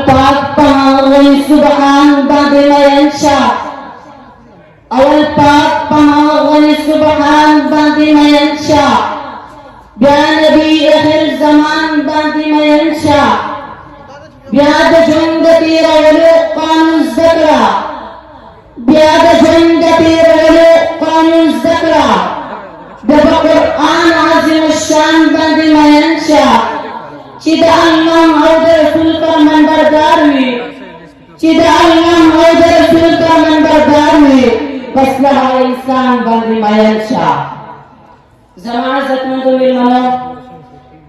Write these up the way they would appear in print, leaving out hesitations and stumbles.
पाक पहाड़ सुबहान बादे मयंशा अवल पाक पहाड़ सुबहान बादे मयंशा ब्यान नबी आखिर ज़मान बादे मयंशा ब्याद जंगती रवलो कानून ज़करा ब्याद जंगती रवलो कानून ज़करा दबा कुरान आज़िम शान बादे मयंशा चिदा अल्लाह मौदर रसूल का मंबरदार हुई चिदा अल्लाह मौदर रसूल का मंबरदार हुई बसलहा इंसान बादे मयंशा ज़मान ज़तमंद मिलमनो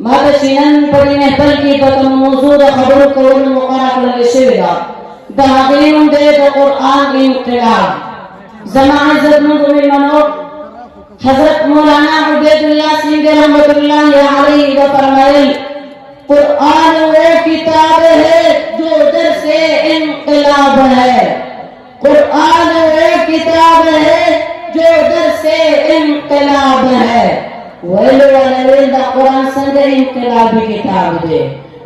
मादशिनन पड़ी महफल की बतम मौजूद खबर को मुक़रर लगे शेविदा दागिन दे तो कुरान इंक़िलाब ज़मान ज़तमंद मिलमनो हज़रत मौलाना उबैदुल्लाह सिंह रहमतुल्लाह अलैहि व फरमाए कुरान वो किताब है जो दर से इंक़िलाब है कुरान वो किताब है जो दर से इंक़िलाब है वेलो वाले दा कुरान संग इंक़िलाबी किताब दे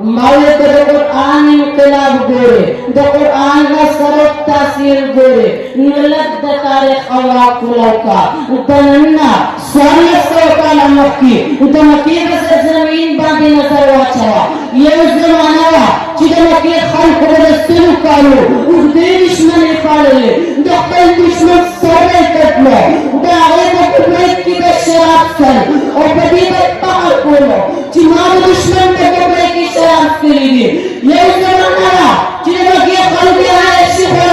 मौले तो कुरान इंक़िलाब गोरे द कुरान का सरफ तासीर गोरे नलक द तारीख अवाकुला का तन्ना सालसो का नमकी उतमकी बस जमीन बांधी नजर वाचवा ये जमाना चिदम के खल्क रसूल कालो उस दुश्मन ने पाले दखल दुश्मन सारे कटलो दाए को कुबैत की शराब कर और बदी पकड़ कोलो चिमार दुश्मन के कपड़े की शराब करेंगे ये जमाना चिदम के खल्क आए शिफा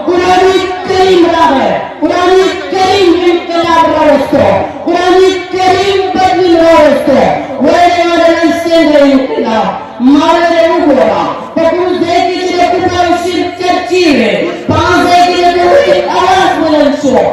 कुरान करीम है कुरान करीम इंक़िलाब रस्तो कुरान करीम बदल रस्तो वेले वाले से इंक़िलाब मारे उगोरा पकुस देखी जो कुरान शिर चर्ची है पांच देखी जो आवाज बुलंद शो